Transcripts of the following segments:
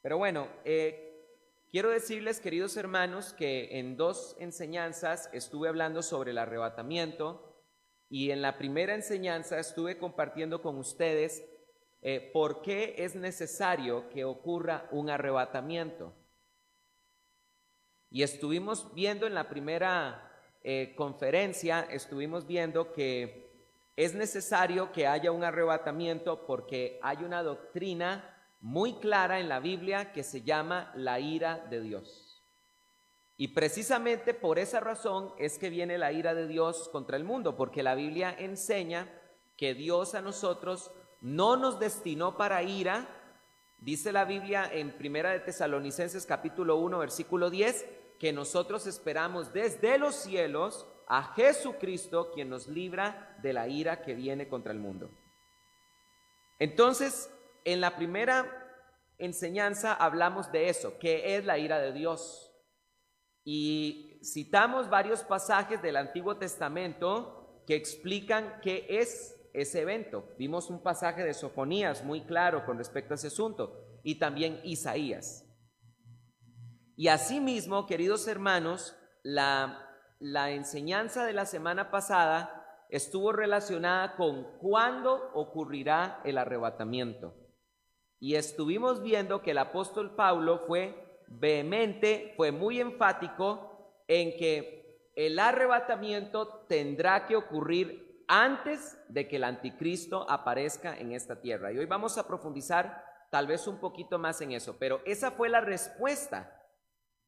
Pero bueno, quiero decirles, queridos hermanos, que en dos enseñanzas estuve hablando sobre el arrebatamiento, y en la primera enseñanza estuve compartiendo con ustedes por qué es necesario que ocurra un arrebatamiento. Y estuvimos viendo en la primera conferencia, estuvimos viendo que es necesario que haya un arrebatamiento porque hay una doctrina muy clara en la Biblia que se llama la ira de Dios. Y precisamente por esa razón es que viene la ira de Dios contra el mundo, porque la Biblia enseña que Dios a nosotros no nos destinó para ira. Dice la Biblia en Primera de Tesalonicenses capítulo 1 versículo 10, que nosotros esperamos desde los cielos a Jesucristo, quien nos libra de la ira que viene contra el mundo. Entonces, en la primera enseñanza hablamos de eso, ¿qué es la ira de Dios? Y citamos varios pasajes del Antiguo Testamento que explican qué es ese evento. Vimos un pasaje de Sofonías muy claro con respecto a ese asunto, y también Isaías. Y asimismo, queridos hermanos, la enseñanza de la semana pasada estuvo relacionada con cuándo ocurrirá el arrebatamiento. Y estuvimos viendo que el apóstol Pablo fue vehemente, fue muy enfático en que el arrebatamiento tendrá que ocurrir antes de que el anticristo aparezca en esta tierra. Y hoy vamos a profundizar tal vez un poquito más en eso, pero esa fue la respuesta,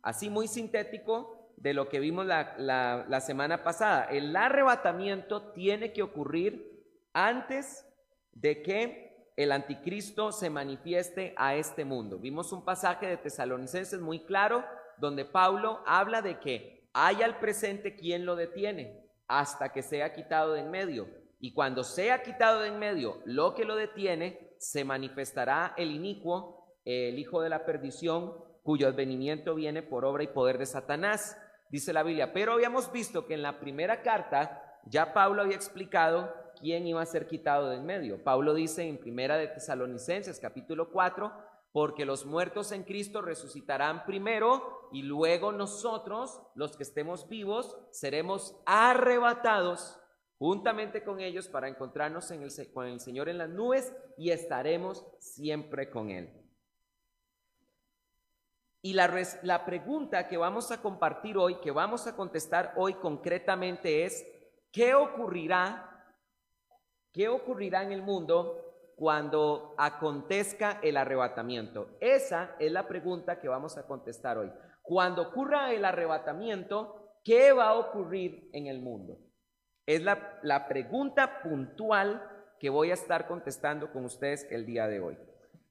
así muy sintético, de lo que vimos la semana pasada. El arrebatamiento tiene que ocurrir antes de que el anticristo se manifieste a este mundo. Vimos un pasaje de Tesalonicenses muy claro, donde Pablo habla de que hay al presente quien lo detiene hasta que sea quitado de en medio. Y cuando sea quitado de en medio lo que lo detiene, se manifestará el inicuo, el hijo de la perdición, cuyo advenimiento viene por obra y poder de Satanás, dice la Biblia. Pero habíamos visto que en la primera carta ya Pablo había explicado quién iba a ser quitado de en medio. Pablo dice en Primera de Tesalonicenses capítulo 4, porque los muertos en Cristo resucitarán primero y luego nosotros, los que estemos vivos, seremos arrebatados juntamente con ellos para encontrarnos con el Señor en las nubes y estaremos siempre con Él. Y la pregunta que vamos a compartir hoy, que vamos a contestar hoy concretamente es, ¿qué ocurrirá en el mundo cuando acontezca el arrebatamiento? Esa es la pregunta que vamos a contestar hoy. Cuando ocurra el arrebatamiento, ¿qué va a ocurrir en el mundo? Es la pregunta puntual que voy a estar contestando con ustedes el día de hoy.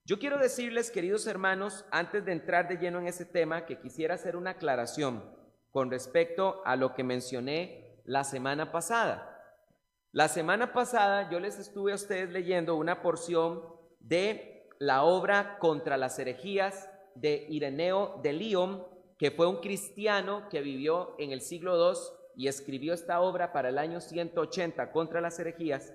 Yo quiero decirles, queridos hermanos, antes de entrar de lleno en ese tema, que quisiera hacer una aclaración con respecto a lo que mencioné la semana pasada. La semana pasada yo les estuve a ustedes leyendo una porción de la obra Contra las herejías de Ireneo de Lyon, que fue un cristiano que vivió en el siglo II y escribió esta obra para el año 180, Contra las herejías.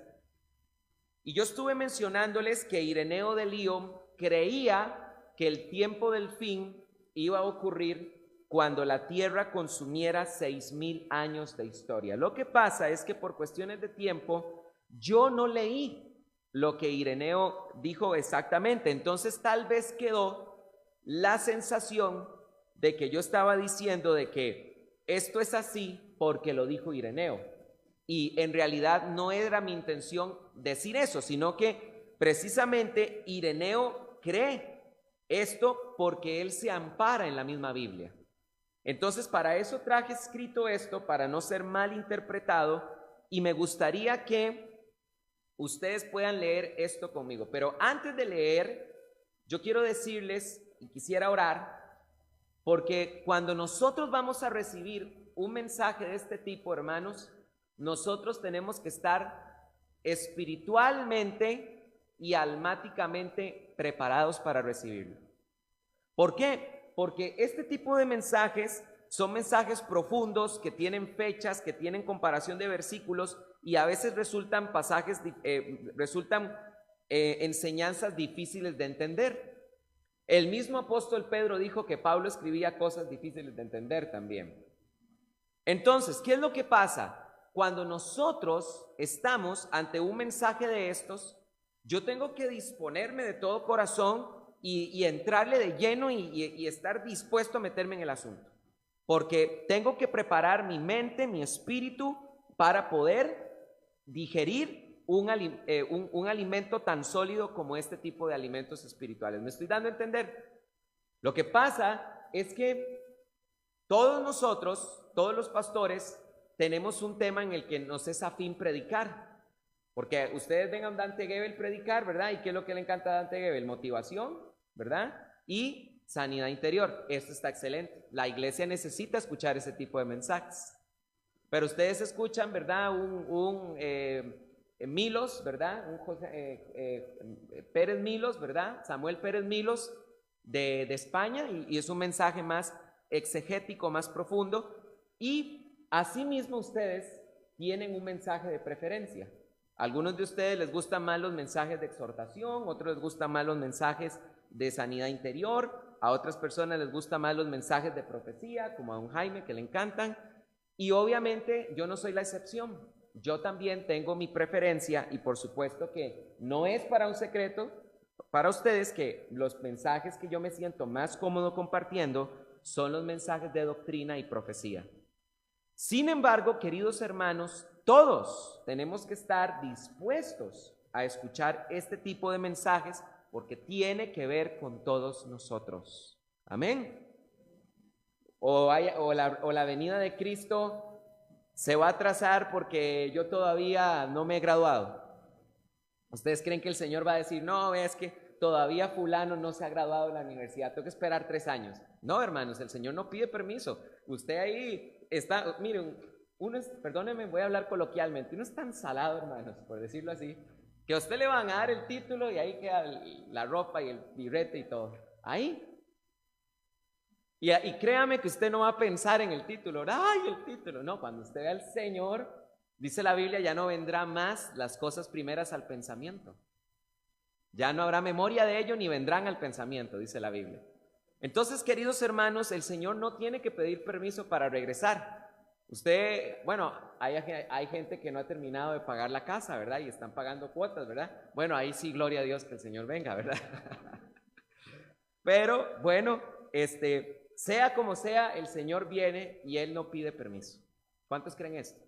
Y yo estuve mencionándoles que Ireneo de Lyon creía que el tiempo del fin iba a ocurrir cuando la tierra consumiera 6,000 años de historia. Lo que pasa es que por cuestiones de tiempo yo no leí lo que Ireneo dijo exactamente, entonces tal vez quedó la sensación de que yo estaba diciendo de que esto es así porque lo dijo Ireneo, y en realidad no era mi intención decir eso, sino que precisamente Ireneo cree esto porque él se ampara en la misma Biblia. Entonces, para eso traje escrito esto, para no ser mal interpretado, y me gustaría que ustedes puedan leer esto conmigo. Pero antes de leer, yo quiero decirles, y quisiera orar, porque cuando nosotros vamos a recibir un mensaje de este tipo, hermanos, nosotros tenemos que estar espiritualmente y almáticamente preparados para recibirlo. ¿Por qué? Porque este tipo de mensajes son mensajes profundos que tienen fechas, que tienen comparación de versículos y a veces resultan enseñanzas difíciles de entender. El mismo apóstol Pedro dijo que Pablo escribía cosas difíciles de entender también. Entonces, ¿qué es lo que pasa? Cuando nosotros estamos ante un mensaje de estos, yo tengo que disponerme de todo corazón y entrarle de lleno y estar dispuesto a meterme en el asunto. Porque tengo que preparar mi mente, mi espíritu, para poder digerir un alimento tan sólido como este tipo de alimentos espirituales. ¿Me estoy dando a entender? Lo que pasa es que todos nosotros, todos los pastores, tenemos un tema en el que nos es afín predicar. Porque ustedes ven a Dante Gebel predicar, ¿verdad? ¿Y qué es lo que le encanta a Dante Gebel? Motivación, ¿verdad? Y sanidad interior. Esto está excelente. La iglesia necesita escuchar ese tipo de mensajes. Pero ustedes escuchan, ¿verdad? Milos, ¿verdad? Pérez Milos, ¿verdad? Samuel Pérez Milos de España, y es un mensaje más exegético, más profundo. Y asimismo ustedes tienen un mensaje de preferencia. A algunos de ustedes les gustan más los mensajes de exhortación, otros les gustan más los mensajes de sanidad interior, a otras personas les gustan más los mensajes de profecía, como a don Jaime, que le encantan. Y obviamente yo no soy la excepción. Yo también tengo mi preferencia, y por supuesto que no es para un secreto para ustedes que los mensajes que yo me siento más cómodo compartiendo son los mensajes de doctrina y profecía. Sin embargo, queridos hermanos, todos tenemos que estar dispuestos a escuchar este tipo de mensajes porque tiene que ver con todos nosotros. Amén. O la venida de Cristo se va a atrasar porque yo todavía no me he graduado. ¿Ustedes creen que el Señor va a decir, no, es que todavía fulano no se ha graduado de la universidad, tengo que esperar 3 años? No, hermanos, el Señor no pide permiso. Usted ahí está, miren, perdónenme, voy a hablar coloquialmente, uno es tan salado, hermanos, por decirlo así, que a usted le van a dar el título y ahí queda la ropa y el birrete y todo. Ahí. Y créame que usted no va a pensar en el título. ¡Ay, el título! No, cuando usted vea al Señor, dice la Biblia, ya no vendrá más las cosas primeras al pensamiento. Ya no habrá memoria de ello ni vendrán al pensamiento, dice la Biblia. Entonces, queridos hermanos, el Señor no tiene que pedir permiso para regresar. Usted, bueno, hay gente que no ha terminado de pagar la casa, ¿verdad? Y están pagando cuotas, ¿verdad? Bueno, ahí sí, gloria a Dios que el Señor venga, ¿verdad? Pero, bueno, sea como sea, el Señor viene y Él no pide permiso. ¿Cuántos creen esto?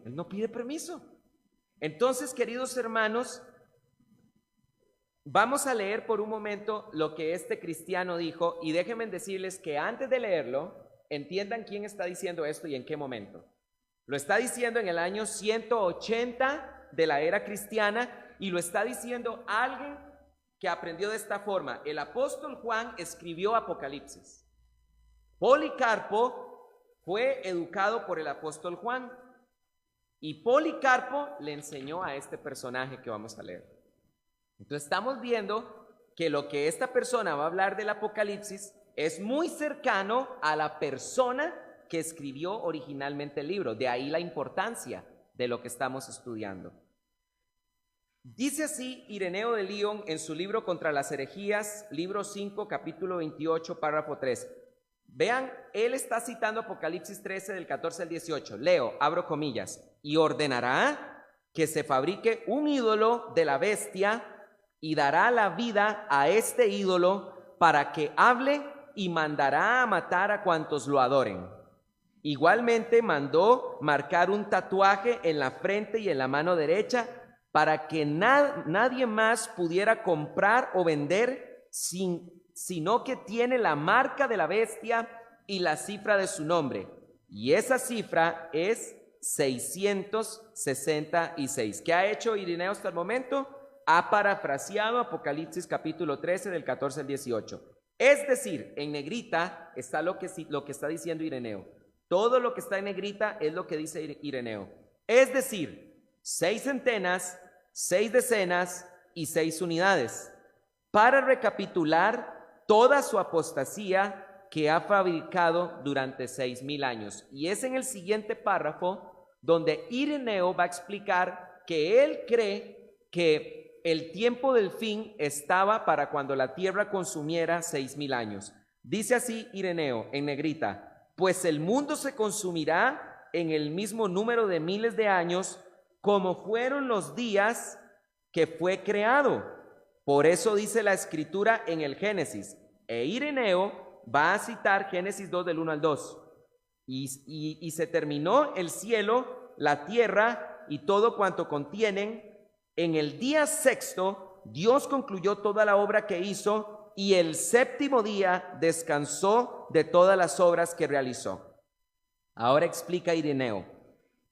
Él no pide permiso. Entonces, queridos hermanos, vamos a leer por un momento lo que este cristiano dijo, y déjenme decirles que antes de leerlo, entiendan quién está diciendo esto y en qué momento. Lo está diciendo en el año 180 de la era cristiana, y lo está diciendo alguien que aprendió de esta forma. El apóstol Juan escribió Apocalipsis. Policarpo fue educado por el apóstol Juan, y Policarpo le enseñó a este personaje que vamos a leer. Entonces estamos viendo que lo que esta persona va a hablar del Apocalipsis es muy cercano a la persona que escribió originalmente el libro. De ahí la importancia de lo que estamos estudiando. Dice así Ireneo de Lyon en su libro Contra las herejías, libro 5, capítulo 28, párrafo 3. Vean, él está citando Apocalipsis 13 del 14 al 18. Leo, abro comillas. Y ordenará que se fabrique un ídolo de la bestia y dará la vida a este ídolo para que hable, y mandará a matar a cuantos lo adoren. Igualmente mandó marcar un tatuaje en la frente y en la mano derecha para que nadie más pudiera comprar o vender sino que tiene la marca de la bestia y la cifra de su nombre. Y esa cifra es 666. ¿Qué ha hecho Ireneo hasta el momento? Ha parafraseado Apocalipsis capítulo 13 del 14 al 18. Es decir, en negrita está lo que está diciendo Ireneo. Todo lo que está en negrita es lo que dice Ireneo. Es decir, 6 centenas, 6 decenas y 6 unidades. Para recapitular toda su apostasía que ha fabricado durante 6,000 años. Y es en el siguiente párrafo donde Ireneo va a explicar que él cree que el tiempo del fin estaba para cuando la tierra consumiera 6,000 años. Dice así Ireneo en negrita: pues el mundo se consumirá en el mismo número de miles de años como fueron los días que fue creado. Por eso dice la escritura en el Génesis, e Ireneo va a citar Génesis 2 del 1 al 2. Y se terminó el cielo, la tierra y todo cuanto contienen. En el día sexto, Dios concluyó toda la obra que hizo y el séptimo día descansó de todas las obras que realizó. Ahora explica Ireneo.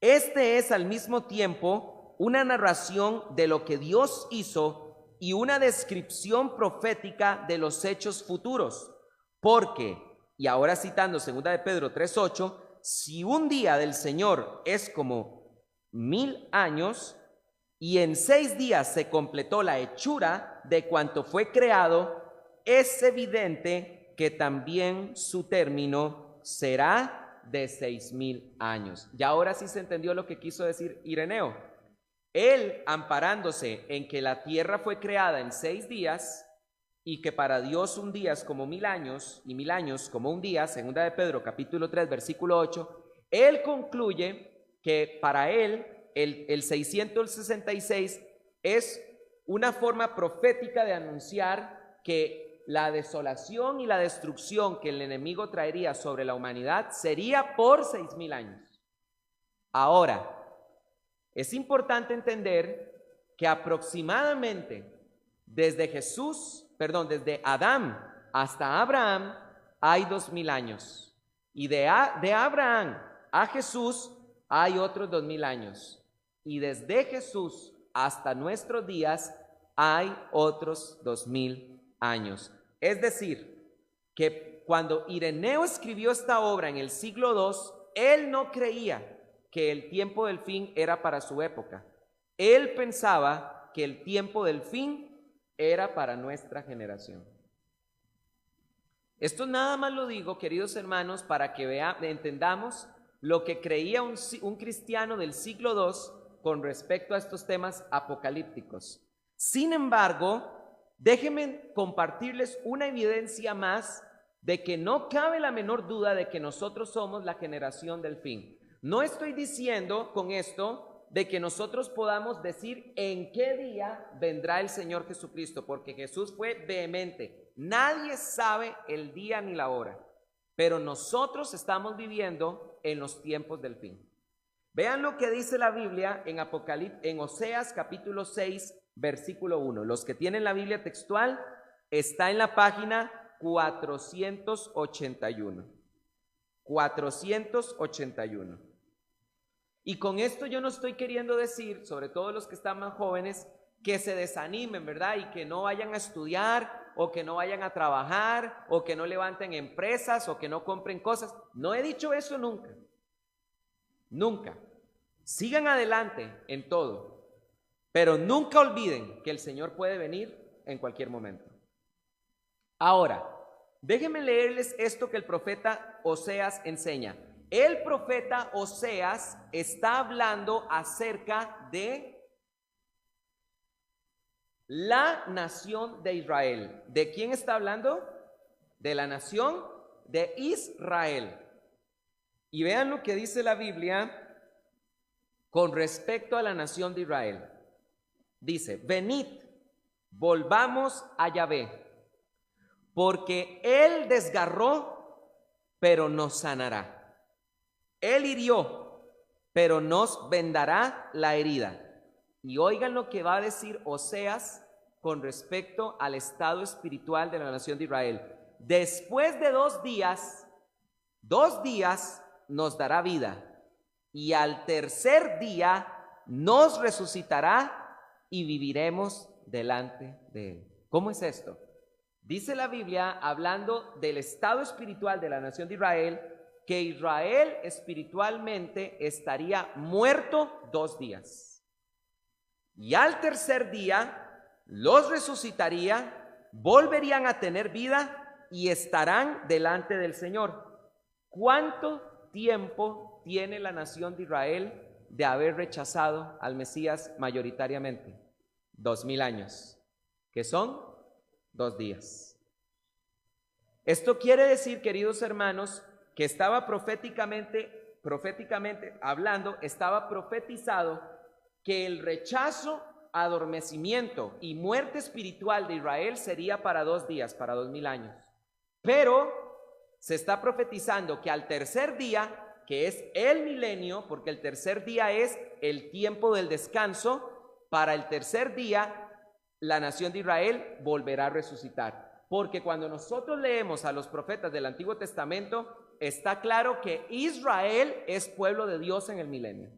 Este es al mismo tiempo una narración de lo que Dios hizo y una descripción profética de los hechos futuros. Porque, y ahora citando 2 de Pedro 3:8, si un día del Señor es como 1000 años, y en 6 días se completó la hechura de cuanto fue creado, es evidente que también su término será de 6,000 años. Y ahora sí se entendió lo que quiso decir Ireneo. Él, amparándose en que la tierra fue creada en 6 días, y que para Dios un día es como 1000 años, y 1000 años como un día, 2 de Pedro capítulo 3 versículo 8, él concluye que para él el 666 es una forma profética de anunciar que la desolación y la destrucción que el enemigo traería sobre la humanidad sería por 6,000 años. Ahora, es importante entender que aproximadamente desde Adán hasta Abraham hay 2,000 años. Y de Abraham a Jesús hay otros 2,000 años. Y desde Jesús hasta nuestros días hay otros 2,000 años. Es decir, que cuando Ireneo escribió esta obra en el siglo II, él no creía que el tiempo del fin era para su época. Él pensaba que el tiempo del fin era para nuestra generación. Esto nada más lo digo, queridos hermanos, para que entendamos lo que creía un cristiano del siglo II con respecto a estos temas apocalípticos. Sin embargo, déjenme compartirles una evidencia más de que no cabe la menor duda de que nosotros somos la generación del fin. No estoy diciendo con esto de que nosotros podamos decir en qué día vendrá el Señor Jesucristo, porque Jesús fue vehemente. Nadie sabe el día ni la hora, pero nosotros estamos viviendo en los tiempos del fin. Vean lo que dice la Biblia en Oseas capítulo 6, versículo 1. Los que tienen la Biblia textual, está en la página 481. 481. Y con esto yo no estoy queriendo decir, sobre todo los que están más jóvenes, que se desanimen, ¿verdad? Y que no vayan a estudiar, o que no vayan a trabajar, o que no levanten empresas, o que no compren cosas. No he dicho eso nunca. Nunca. Sigan adelante en todo, pero nunca olviden que el Señor puede venir en cualquier momento. Ahora, déjenme leerles esto que el profeta Oseas enseña. El profeta Oseas está hablando acerca de la nación de Israel. ¿De quién está hablando? De la nación de Israel. Y vean lo que dice la Biblia con respecto a la nación de Israel. Dice: venid, volvamos a Yahvé, porque Él desgarró, pero nos sanará. Él hirió, pero nos vendará la herida. Y oigan lo que va a decir Oseas con respecto al estado espiritual de la nación de Israel. Después de 2 días nos dará vida, y al tercer día nos resucitará y viviremos delante de Él. ¿Cómo es esto? Dice la Biblia, hablando del estado espiritual de la nación de Israel, que Israel espiritualmente estaría muerto 2 días. Y al tercer día los resucitaría, volverían a tener vida y estarán delante del Señor. ¿Cuánto tiempo tiene la nación de Israel de haber rechazado al Mesías mayoritariamente? 2000 años, que son 2 días. Esto quiere decir, queridos hermanos, que estaba proféticamente hablando, estaba profetizado que el rechazo, adormecimiento y muerte espiritual de Israel sería para 2 días, para 2000 años. Pero se está profetizando que al tercer día, que es el milenio, porque el tercer día es el tiempo del descanso, para el tercer día la nación de Israel volverá a resucitar. Porque cuando nosotros leemos a los profetas del Antiguo Testamento, está claro que Israel es pueblo de Dios en el milenio.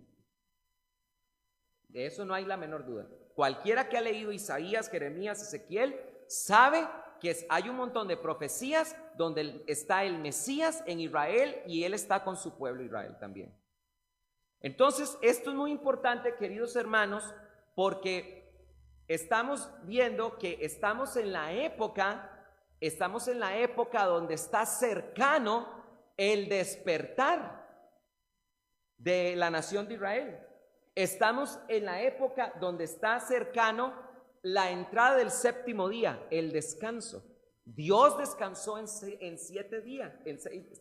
De eso no hay la menor duda. Cualquiera que ha leído Isaías, Jeremías, Ezequiel, sabe que hay un montón de profecías donde está el Mesías en Israel y él está con su pueblo Israel también. Entonces, esto es muy importante, queridos hermanos, porque estamos viendo que estamos en la época donde está cercano el despertar de la nación de Israel. Estamos en la época donde está cercano la entrada del séptimo día, el descanso. Dios descansó en 7 días.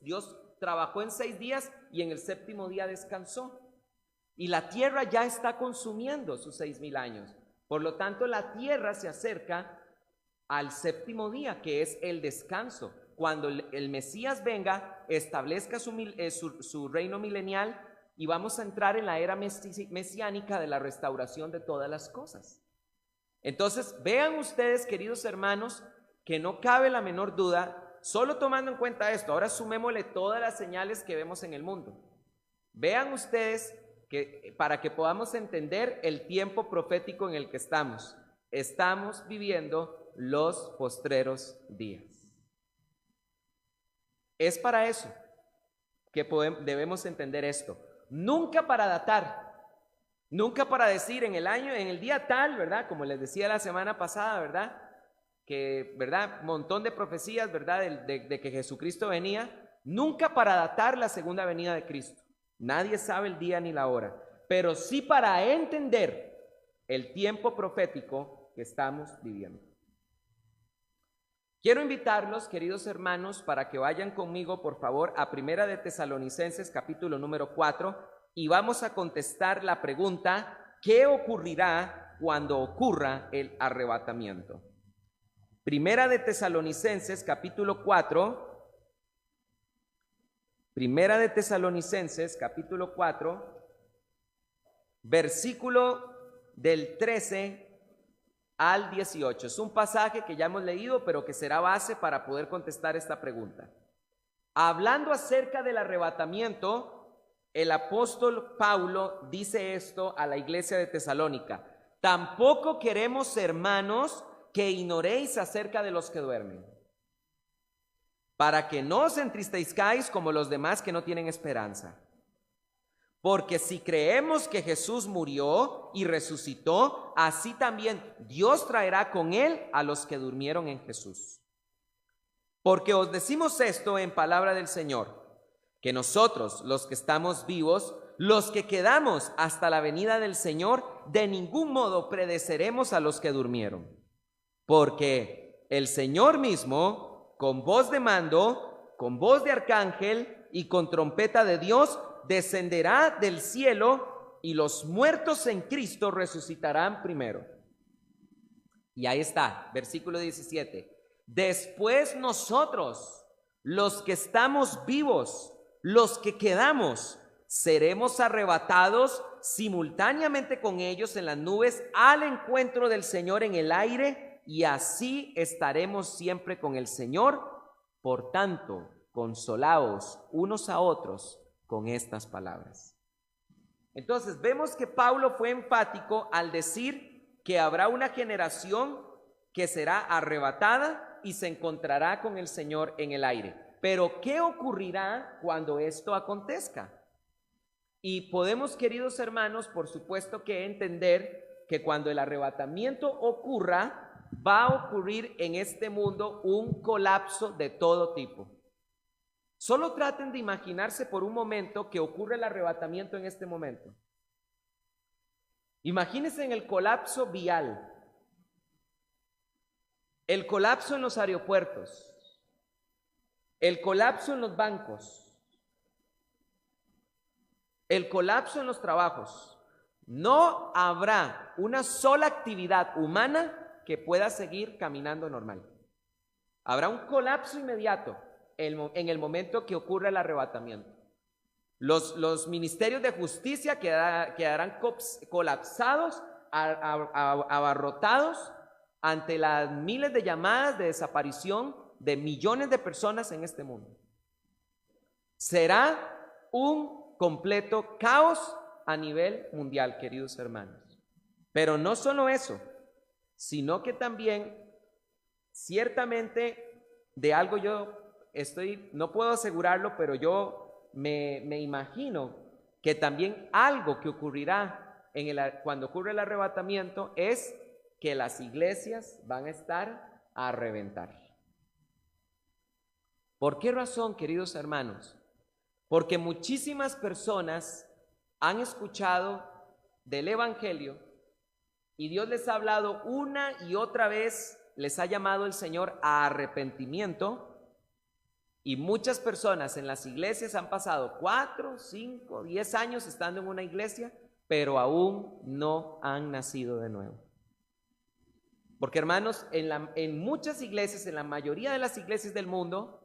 Dios trabajó en 6 días y en el séptimo día descansó. Y la tierra ya está consumiendo sus 6000 años. Por lo tanto, la tierra se acerca al séptimo día, que es el descanso. Cuando el Mesías venga, establezca su reino milenial y vamos a entrar en la era mesiánica de la restauración de todas las cosas. Entonces, vean ustedes, queridos hermanos, que no cabe la menor duda, solo tomando en cuenta esto, ahora sumémosle todas las señales que vemos en el mundo. Vean ustedes que para que podamos entender el tiempo profético en el que estamos viviendo los postreros días. Es para eso que debemos entender esto. Nunca para datar, nunca para decir en el día tal, ¿verdad? Como les decía la semana pasada, ¿verdad? Que, ¿verdad? Montón de profecías, ¿verdad? De que Jesucristo venía. Nunca para datar la segunda venida de Cristo. Nadie sabe el día ni la hora. Pero sí para entender el tiempo profético que estamos viviendo. Quiero invitarlos, queridos hermanos, para que vayan conmigo, por favor, a Primera de Tesalonicenses, capítulo número 4, y vamos a contestar la pregunta, ¿qué ocurrirá cuando ocurra el arrebatamiento? Primera de Tesalonicenses, capítulo 4, Primera de Tesalonicenses, capítulo 4, versículo del 13 al 18. Es un pasaje que ya hemos leído, pero que será base para poder contestar esta pregunta. Hablando acerca del arrebatamiento, el apóstol Pablo dice esto a la iglesia de Tesalónica: tampoco queremos, hermanos, que ignoréis acerca de los que duermen, para que no os entristezcáis como los demás que no tienen esperanza. Porque si creemos que Jesús murió y resucitó, así también Dios traerá con él a los que durmieron en Jesús. Porque os decimos esto en palabra del Señor, que nosotros, los que estamos vivos, los que quedamos hasta la venida del Señor, de ningún modo pereceremos a los que durmieron. Porque el Señor mismo, con voz de mando, con voz de arcángel y con trompeta de Dios, descenderá del cielo y los muertos en Cristo resucitarán primero. Y ahí está, versículo 17. Después nosotros, los que estamos vivos, los que quedamos, seremos arrebatados simultáneamente con ellos en las nubes al encuentro del Señor en el aire, y así estaremos siempre con el Señor. Por tanto, consolaos unos a otros con estas palabras. Entonces vemos que Pablo fue enfático al decir que habrá una generación que será arrebatada y se encontrará con el Señor en el aire. Pero ¿qué ocurrirá cuando esto acontezca? Y podemos, queridos hermanos, por supuesto que entender que cuando el arrebatamiento ocurra, va a ocurrir en este mundo un colapso de todo tipo. Solo traten de imaginarse por un momento que ocurre el arrebatamiento en este momento. Imagínense en el colapso vial. el colapso en los aeropuertos, el colapso en los bancos, el colapso en los trabajos. No habrá una sola actividad humana que pueda seguir caminando normal. Habrá un colapso inmediato en el momento que ocurra el arrebatamiento. Los ministerios de justicia quedarán colapsados, abarrotados ante las miles de llamadas de desaparición de millones de personas en este mundo. Será un completo caos a nivel mundial, queridos hermanos. Pero no solo eso, sino que también, ciertamente, de algo no puedo asegurarlo, pero yo me imagino que también algo que ocurrirá cuando ocurre el arrebatamiento es que las iglesias van a estar a reventar. ¿Por qué razón, queridos hermanos? Porque muchísimas personas han escuchado del Evangelio y Dios les ha hablado una y otra vez, les ha llamado el Señor a arrepentimiento. Y muchas personas en las iglesias han pasado 4, 5, 10 años estando en una iglesia, pero aún no han nacido de nuevo. Porque, hermanos, en muchas iglesias, en la mayoría de las iglesias del mundo,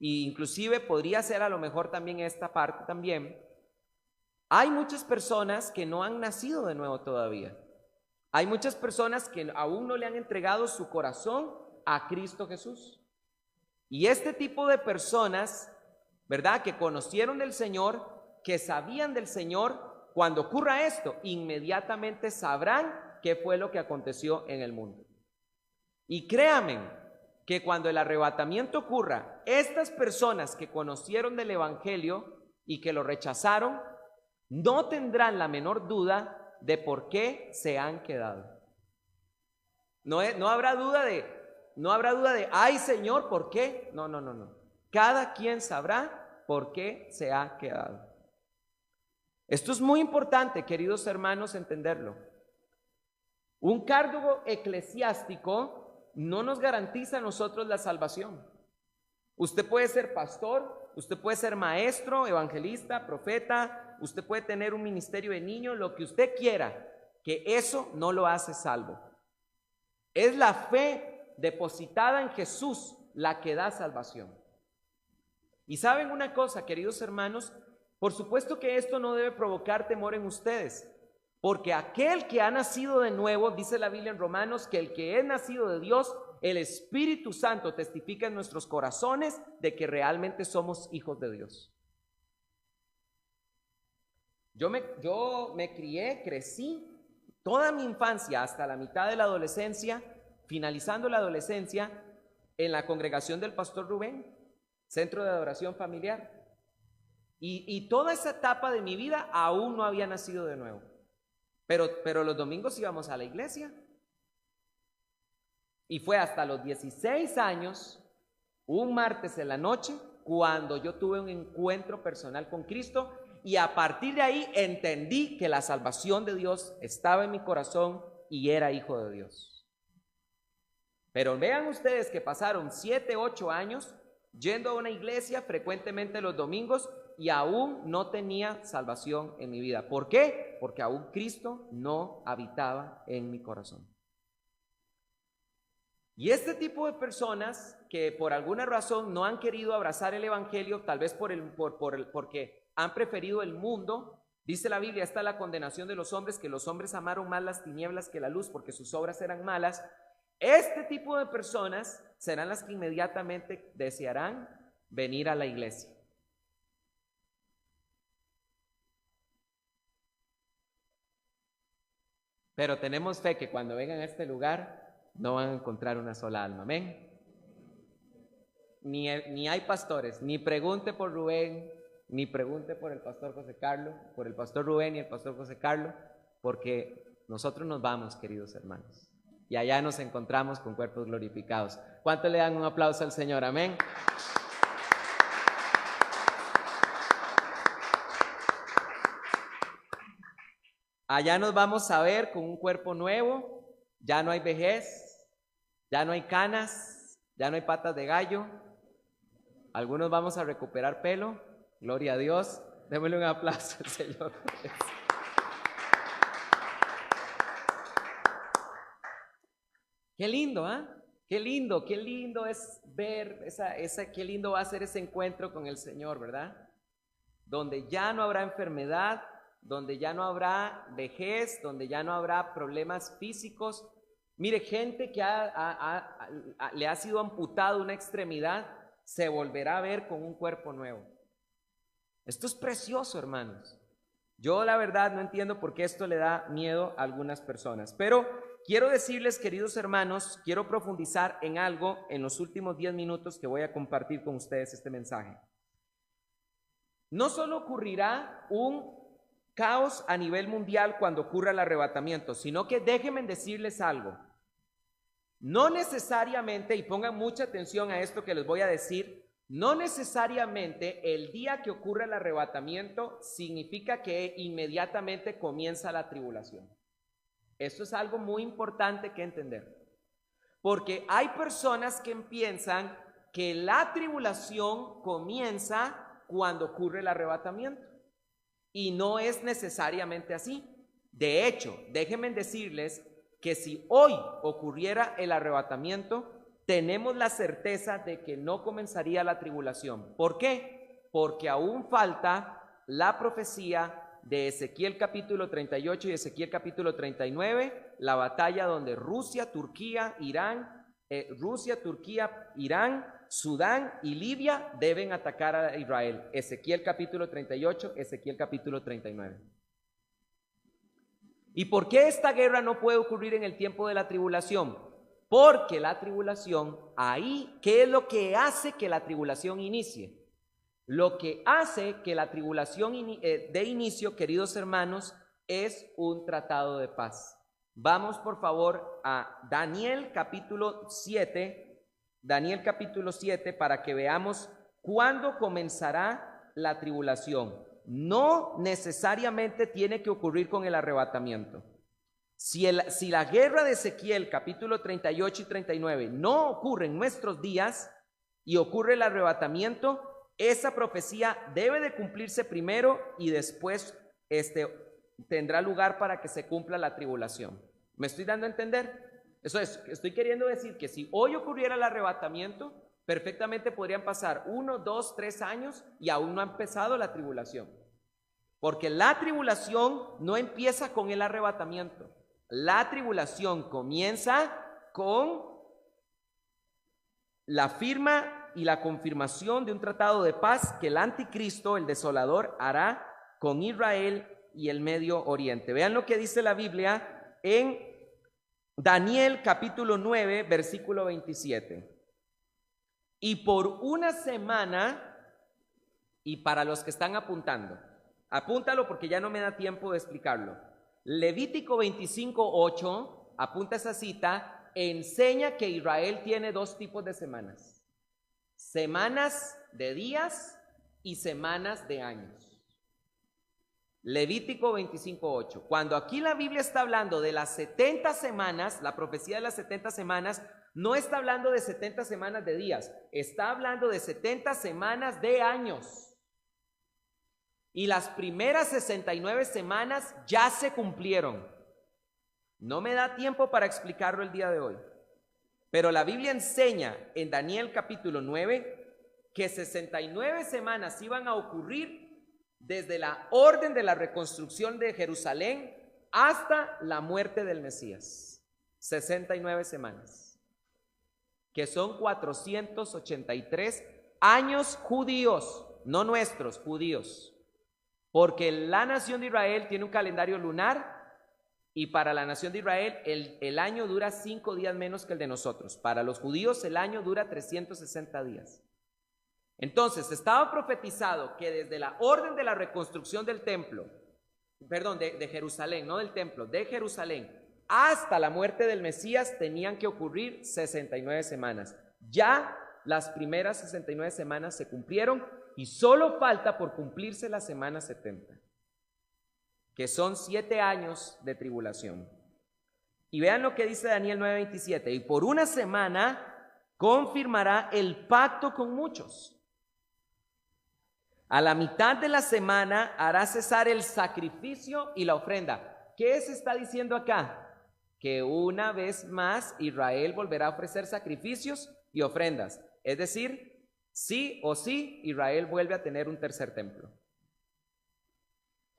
e inclusive podría ser a lo mejor también esta parte también, hay muchas personas que no han nacido de nuevo todavía. Hay muchas personas que aún no le han entregado su corazón a Cristo Jesús. Y este tipo de personas, ¿verdad?, que conocieron del Señor, que sabían del Señor, cuando ocurra esto, inmediatamente sabrán qué fue lo que aconteció en el mundo. Y créanme que cuando el arrebatamiento ocurra, estas personas que conocieron del Evangelio y que lo rechazaron, no tendrán la menor duda de por qué se han quedado. No habrá duda de, ay Señor, ¿por qué? No. Cada quien sabrá por qué se ha quedado. Esto es muy importante, queridos hermanos, entenderlo. Un cargo eclesiástico no nos garantiza a nosotros la salvación. Usted puede ser pastor, usted puede ser maestro, evangelista, profeta, usted puede tener un ministerio de niños, lo que usted quiera, que eso no lo hace salvo. Es la fe depositada en Jesús la que da salvación. Y saben una cosa, queridos hermanos, por supuesto que esto no debe provocar temor en ustedes, porque aquel que ha nacido de nuevo, dice la Biblia en Romanos, que el que es nacido de Dios, el Espíritu Santo testifica en nuestros corazones de que realmente somos hijos de Dios. Yo me crecí toda mi infancia hasta la mitad de la adolescencia, finalizando la adolescencia, en la congregación del pastor Rubén, centro de adoración familiar. Y toda esa etapa de mi vida aún no había nacido de nuevo. Pero los domingos íbamos a la iglesia. Y fue hasta los 16 años, un martes en la noche, cuando yo tuve un encuentro personal con Cristo. Y a partir de ahí entendí que la salvación de Dios estaba en mi corazón y era hijo de Dios. Pero vean ustedes que pasaron 7, 8 años yendo a una iglesia frecuentemente los domingos y aún no tenía salvación en mi vida. ¿Por qué? Porque aún Cristo no habitaba en mi corazón. Y este tipo de personas que por alguna razón no han querido abrazar el Evangelio, tal vez porque han preferido el mundo, dice la Biblia, está la condenación de los hombres, que los hombres amaron más las tinieblas que la luz porque sus obras eran malas. Este tipo de personas serán las que inmediatamente desearán venir a la iglesia. Pero tenemos fe que cuando vengan a este lugar no van a encontrar una sola alma, amén. Ni hay pastores, ni pregunte por Rubén, ni pregunte por el pastor José Carlos, por el pastor Rubén y el pastor José Carlos, porque nosotros nos vamos, queridos hermanos, y allá nos encontramos con cuerpos glorificados. ¿Cuánto le dan un aplauso al Señor? Amén. Allá nos vamos a ver con un cuerpo nuevo, ya no hay vejez, Ya no hay canas, ya no hay patas de gallo. Algunos vamos a recuperar pelo. Gloria a Dios. Démosle un aplauso al Señor. Qué lindo, ¿ah? Qué lindo es ver qué lindo va a ser ese encuentro con el Señor, ¿verdad? Donde ya no habrá enfermedad, donde ya no habrá vejez, donde ya no habrá problemas físicos. Mire, gente que le ha sido amputada una extremidad, se volverá a ver con un cuerpo nuevo. Esto es precioso, hermanos. Yo la verdad no entiendo por qué esto le da miedo a algunas personas, pero quiero decirles, queridos hermanos, quiero profundizar en algo en los últimos 10 minutos que voy a compartir con ustedes este mensaje. No solo ocurrirá un caos a nivel mundial cuando ocurra el arrebatamiento, sino que déjenme decirles algo. No necesariamente, y pongan mucha atención a esto que les voy a decir, no necesariamente el día que ocurra el arrebatamiento significa que inmediatamente comienza la tribulación. Esto es algo muy importante que entender. Porque hay personas que piensan que la tribulación comienza cuando ocurre el arrebatamiento. Y no es necesariamente así. De hecho, déjenme decirles que si hoy ocurriera el arrebatamiento, tenemos la certeza de que no comenzaría la tribulación. ¿Por qué? Porque aún falta la profecía de Ezequiel capítulo 38 y Ezequiel capítulo 39, la batalla donde Rusia, Turquía, Irán, Sudán y Libia deben atacar a Israel. Ezequiel capítulo 38, Ezequiel capítulo 39. ¿Y por qué esta guerra no puede ocurrir en el tiempo de la tribulación? Porque la tribulación, ahí, ¿qué es lo que hace que la tribulación inicie? Lo que hace que la tribulación de inicio, queridos hermanos, es un tratado de paz. Vamos por favor a Daniel capítulo 7, para que veamos cuándo comenzará la tribulación. No necesariamente tiene que ocurrir con el arrebatamiento. Si la guerra de Ezequiel capítulo 38 y 39 no ocurre en nuestros días y ocurre el arrebatamiento, esa profecía debe de cumplirse primero y después tendrá lugar para que se cumpla la tribulación. ¿Me estoy dando a entender? Eso es, estoy queriendo decir que si hoy ocurriera el arrebatamiento, perfectamente podrían pasar 1, 2, 3 años y aún no ha empezado la tribulación. Porque la tribulación no empieza con el arrebatamiento. La tribulación comienza con la firma y la confirmación de un tratado de paz que el anticristo, el desolador, hará con Israel y el Medio Oriente. Vean lo que dice la Biblia en Daniel capítulo 9, versículo 27. Y por una semana, y para los que están apuntando, apúntalo porque ya no me da tiempo de explicarlo. Levítico 25:8, apunta esa cita, enseña que Israel tiene 2 tipos de semanas: semanas de días y semanas de años. Levítico 25:8. Cuando aquí la Biblia está hablando de las 70 semanas, la profecía de las 70 semanas, no está hablando de 70 semanas de días, está hablando de 70 semanas de años. Y las primeras 69 semanas ya se cumplieron. No me da tiempo para explicarlo el día de hoy, pero la Biblia enseña en Daniel capítulo 9 que 69 semanas iban a ocurrir desde la orden de la reconstrucción de Jerusalén hasta la muerte del Mesías. 69 semanas, que son 483 años judíos, no nuestros, judíos. Porque la nación de Israel tiene un calendario lunar y para la nación de Israel el año dura 5 días menos que el de nosotros. Para los judíos el año dura 360 días. Entonces estaba profetizado que desde la orden de la reconstrucción del templo, de Jerusalén, no del templo, de Jerusalén, hasta la muerte del Mesías tenían que ocurrir 69 semanas. Ya las primeras 69 semanas se cumplieron y solo falta por cumplirse la semana 70, que son 7 años de tribulación. Y vean lo que dice Daniel 9:27. Y por una semana confirmará el pacto con muchos. A la mitad de la semana hará cesar el sacrificio y la ofrenda. ¿Qué se está diciendo acá? Que una vez más Israel volverá a ofrecer sacrificios y ofrendas. Es decir, sí o sí, Israel vuelve a tener un tercer templo.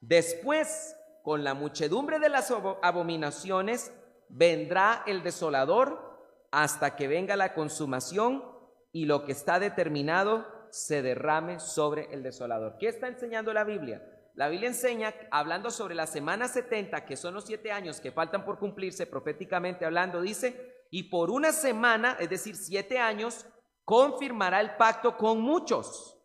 Después, con la muchedumbre de las abominaciones, vendrá el desolador hasta que venga la consumación y lo que está determinado se derrame sobre el desolador. ¿Qué está enseñando la Biblia? La Biblia enseña, hablando sobre la semana 70, que son los 7 años que faltan por cumplirse, proféticamente hablando, dice, y por una semana, es decir, 7 años, confirmará el pacto con muchos.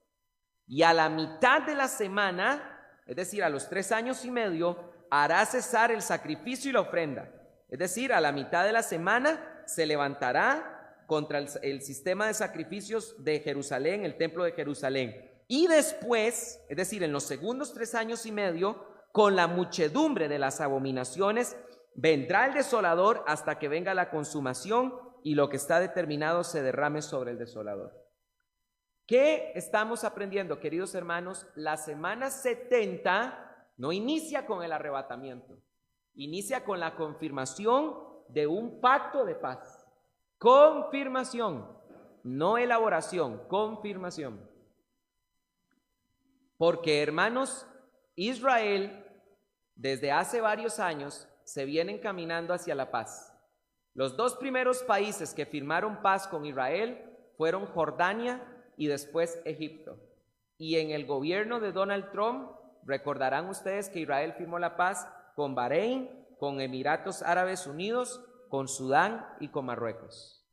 Y a la mitad de la semana, es decir, a los 3 años y medio, hará cesar el sacrificio y la ofrenda. Es decir, a la mitad de la semana se levantará contra el sistema de sacrificios de Jerusalén, el templo de Jerusalén. Y después, es decir, en los segundos 3 años y medio, con la muchedumbre de las abominaciones, vendrá el desolador hasta que venga la consumación y lo que está determinado se derrame sobre el desolador. ¿Qué estamos aprendiendo, queridos hermanos? La semana 70 no inicia con el arrebatamiento, inicia con la confirmación de un pacto de paz. Confirmación, no elaboración, confirmación. Porque, hermanos, Israel desde hace varios años se viene encaminando hacia la paz. Los 2 primeros países que firmaron paz con Israel fueron Jordania y después Egipto. Y en el gobierno de Donald Trump, recordarán ustedes que Israel firmó la paz con Bahrein, con Emiratos Árabes Unidos, con Sudán y con Marruecos.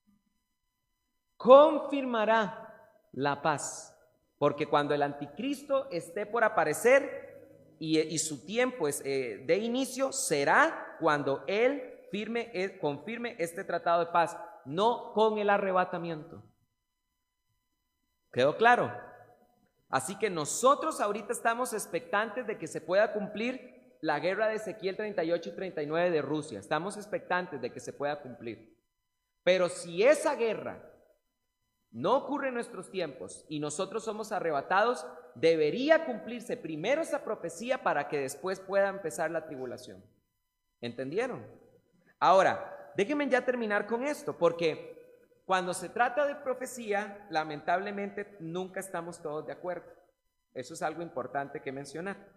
Confirmará la paz, porque cuando el anticristo esté por aparecer y su tiempo de inicio, será cuando él confirme este tratado de paz, no con el arrebatamiento. ¿Quedó claro? Así que nosotros ahorita estamos expectantes de que se pueda cumplir la guerra de Ezequiel 38 y 39 de Rusia. Estamos expectantes de que se pueda cumplir. Pero si esa guerra no ocurre en nuestros tiempos y nosotros somos arrebatados, debería cumplirse primero esa profecía para que después pueda empezar la tribulación. ¿Entendieron? Ahora, déjenme ya terminar con esto, porque cuando se trata de profecía, lamentablemente nunca estamos todos de acuerdo. Eso es algo importante que mencionar.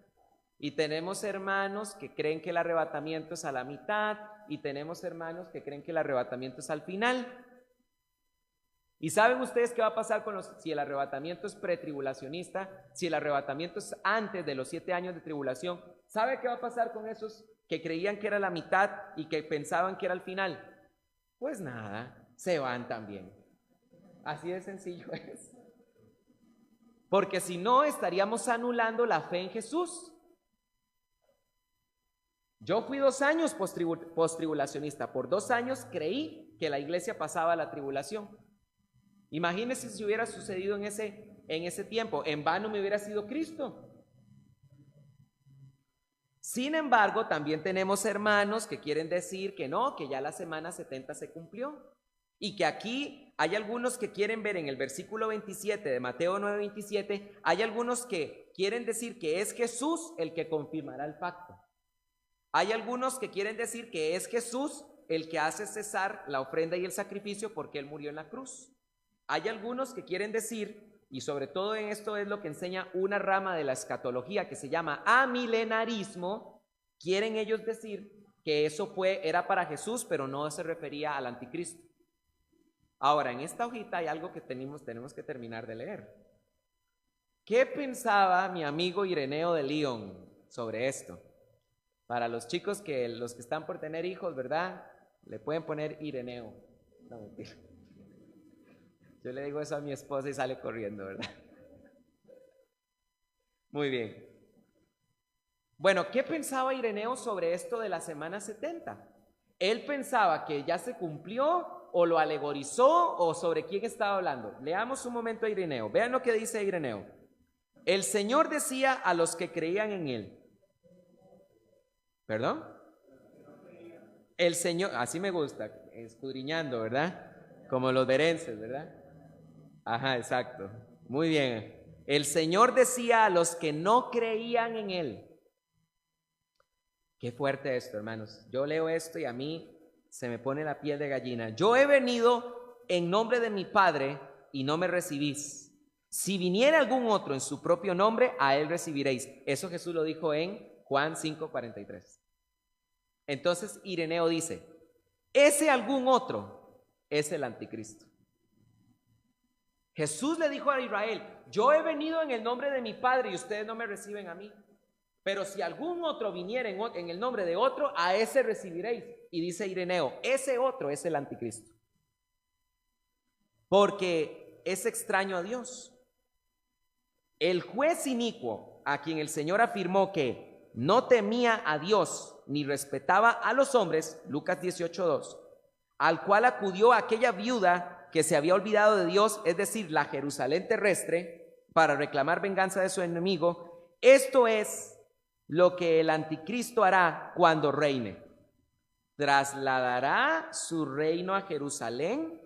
Y tenemos hermanos que creen que el arrebatamiento es a la mitad, y tenemos hermanos que creen que el arrebatamiento es al final. ¿Y saben ustedes qué va a pasar si el arrebatamiento es pretribulacionista, si el arrebatamiento es antes de los 7 años de tribulación? ¿Sabe qué va a pasar con esos que creían que era la mitad y que pensaban que era el final? Pues nada, se van también. Así de sencillo es. Porque si no, estaríamos anulando la fe en Jesús. Yo fui 2 años postribulacionista. Por 2 años creí que la iglesia pasaba a la tribulación. Imagínense si hubiera sucedido en ese tiempo. En vano me hubiera sido Cristo. Sin embargo, también tenemos hermanos que quieren decir que no, que ya la semana 70 se cumplió. Y que aquí hay algunos que quieren ver en el versículo 27 de Mateo 9:27, hay algunos que quieren decir que es Jesús el que confirmará el pacto. Hay algunos que quieren decir que es Jesús el que hace cesar la ofrenda y el sacrificio porque Él murió en la cruz. Hay algunos que quieren decir, y sobre todo en esto es lo que enseña una rama de la escatología que se llama amilenarismo, quieren ellos decir que eso era para Jesús, pero no se refería al anticristo. Ahora, en esta hojita hay algo que tenemos que terminar de leer. ¿Qué pensaba mi amigo Ireneo de Lyon sobre esto? Para los chicos los que están por tener hijos, ¿verdad? Le pueden poner Ireneo. No, mentira. Yo le digo eso a mi esposa y sale corriendo, ¿verdad? Muy bien. Bueno, ¿qué pensaba Ireneo sobre esto de la semana 70? ¿Él pensaba que ya se cumplió o lo alegorizó o sobre quién estaba hablando? Leamos un momento a Ireneo. Vean lo que dice Ireneo. El Señor decía a los que creían en Él. ¿Perdón? El Señor, así me gusta, escudriñando, ¿verdad? Como los berenses, ¿verdad? Ajá, exacto. Muy bien. El Señor decía a los que no creían en Él. Qué fuerte esto, hermanos. Yo leo esto y a mí se me pone la piel de gallina. Yo he venido en nombre de mi Padre y no me recibís. Si viniera algún otro en su propio nombre, a Él recibiréis. Eso Jesús lo dijo en Juan 5:43. Entonces Ireneo dice, ese algún otro es el anticristo. Jesús le dijo a Israel, yo he venido en el nombre de mi Padre y ustedes no me reciben a mí. Pero si algún otro viniera en el nombre de otro, a ese recibiréis. Y dice Ireneo, ese otro es el anticristo. Porque es extraño a Dios. El juez inicuo, a quien el Señor afirmó que no temía a Dios ni respetaba a los hombres, Lucas 18:2, al cual acudió aquella viuda que se había olvidado de Dios, es decir, la Jerusalén terrestre, para reclamar venganza de su enemigo. Esto es lo que el anticristo hará cuando reine. Trasladará su reino a Jerusalén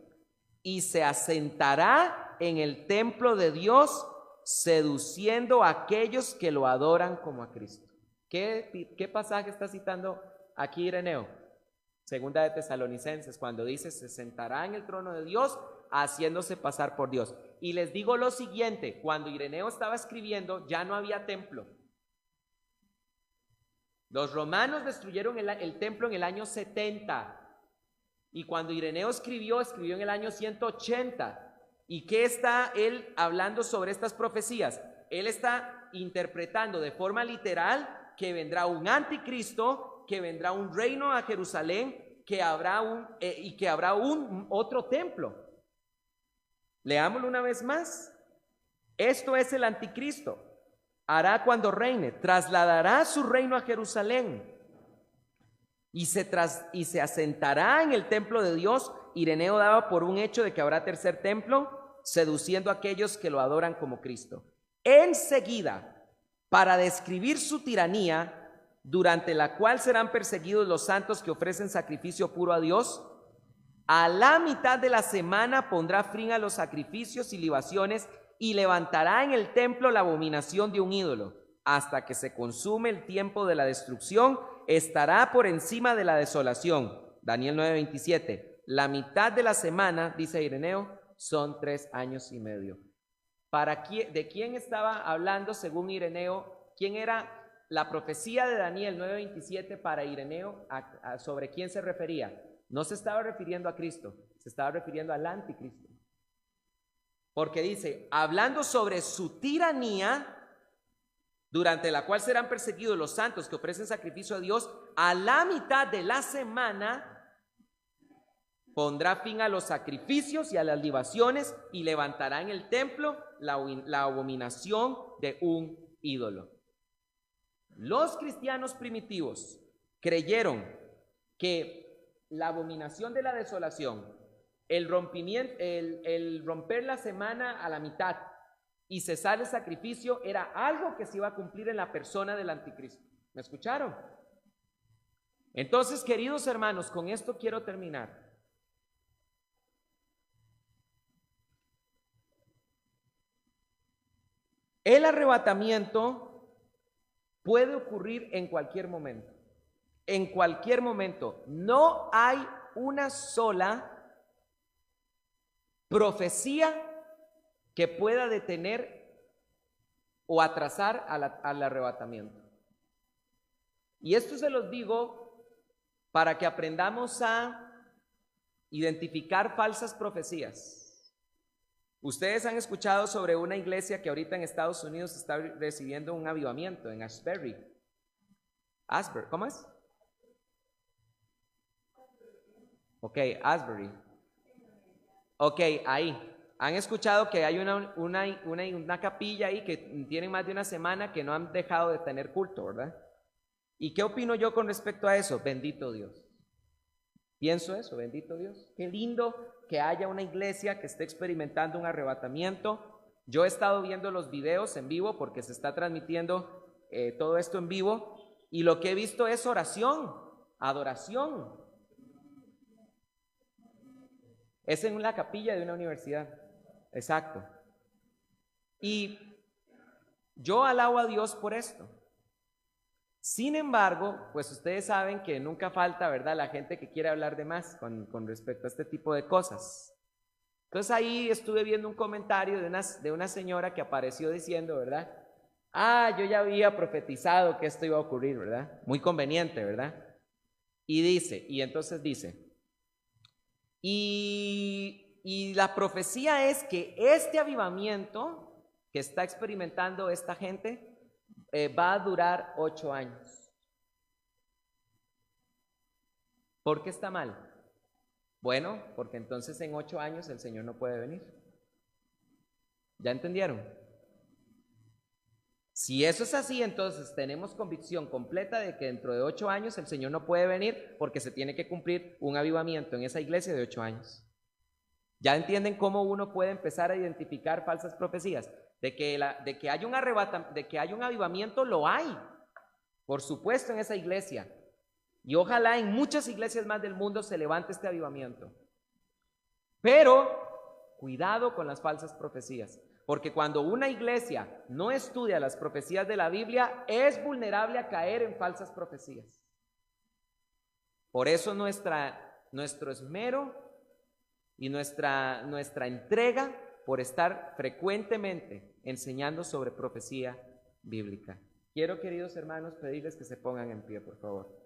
y se asentará en el templo de Dios, seduciendo a aquellos que lo adoran como a Cristo. ¿Qué pasaje está citando aquí Ireneo? Segunda de Tesalonicenses, cuando dice se sentará en el trono de Dios haciéndose pasar por Dios. Y les digo lo siguiente, cuando Ireneo estaba escribiendo ya no había templo. Los romanos destruyeron el templo en el año 70 y cuando Ireneo escribió en el año 180. ¿Y qué está él hablando sobre estas profecías? Él está interpretando de forma literal que vendrá un anticristo, que vendrá un reino a Jerusalén, que habrá un otro templo. Leámoslo una vez más. Esto es el anticristo. Hará cuando reine, trasladará su reino a Jerusalén y se asentará en el templo de Dios. Ireneo daba por un hecho de que habrá tercer templo, seduciendo a aquellos que lo adoran como Cristo. Enseguida, para describir su tiranía, durante la cual serán perseguidos los santos que ofrecen sacrificio puro a Dios, a la mitad de la semana pondrá fin a los sacrificios y libaciones y levantará en el templo la abominación de un ídolo. Hasta que se consume el tiempo de la destrucción, estará por encima de la desolación. Daniel 9:27. La mitad de la semana, dice Ireneo, son 3 años y medio. ¿De quién estaba hablando según Ireneo? ¿Quién era la profecía de Daniel 9:27 para Ireneo? ¿Sobre quién se refería? No se estaba refiriendo a Cristo, se estaba refiriendo al anticristo. Porque dice, hablando sobre su tiranía, durante la cual serán perseguidos los santos que ofrecen sacrificio a Dios, a la mitad de la semana pondrá fin a los sacrificios y a las libaciones y levantará en el templo la abominación de un ídolo. Los cristianos primitivos creyeron que la abominación de la desolación, el romper la semana a la mitad y cesar el sacrificio era algo que se iba a cumplir en la persona del anticristo. ¿Me escucharon? Entonces, queridos hermanos, con esto quiero terminar. El arrebatamiento puede ocurrir en cualquier momento. En cualquier momento. No hay una sola profecía que pueda detener o atrasar al arrebatamiento. Y esto se los digo para que aprendamos a identificar falsas profecías. Ustedes han escuchado sobre una iglesia que ahorita en Estados Unidos está recibiendo un avivamiento en Asbury. ¿Cómo es? Ok, Asbury. Ok, ahí. Han escuchado que hay una capilla ahí que tienen más de una semana que no han dejado de tener culto, ¿verdad? ¿Y qué opino yo con respecto a eso? Bendito Dios. Pienso eso, bendito Dios. Qué lindo que haya una iglesia que esté experimentando un arrebatamiento. Yo he estado viendo los videos en vivo porque se está transmitiendo todo esto en vivo y lo que he visto es oración, adoración. Es en la capilla de una universidad. Exacto. Y yo alabo a Dios por esto. Sin embargo, pues ustedes saben que nunca falta, ¿verdad?, la gente que quiere hablar de más con respecto a este tipo de cosas. Entonces ahí estuve viendo un comentario de una señora que apareció diciendo, ¿verdad? Yo ya había profetizado que esto iba a ocurrir, ¿verdad? Muy conveniente, ¿verdad? Y entonces dice, y la profecía es que este avivamiento que está experimentando esta gente va a durar 8 años. ¿Por qué está mal? Bueno, porque entonces en 8 años el Señor no puede venir. ¿Ya entendieron? Si eso es así, entonces tenemos convicción completa de que dentro de 8 años el Señor no puede venir porque se tiene que cumplir un avivamiento en esa iglesia de 8 años. ¿Ya entienden cómo uno puede empezar a identificar falsas profecías? De que hay un avivamiento, lo hay, por supuesto, en esa iglesia. Y ojalá en muchas iglesias más del mundo se levante este avivamiento. Pero cuidado con las falsas profecías, porque cuando una iglesia no estudia las profecías de la Biblia, es vulnerable a caer en falsas profecías. Por eso nuestro esmero y nuestra entrega por estar frecuentemente enseñando sobre profecía bíblica. Quiero, queridos hermanos, pedirles que se pongan en pie, por favor.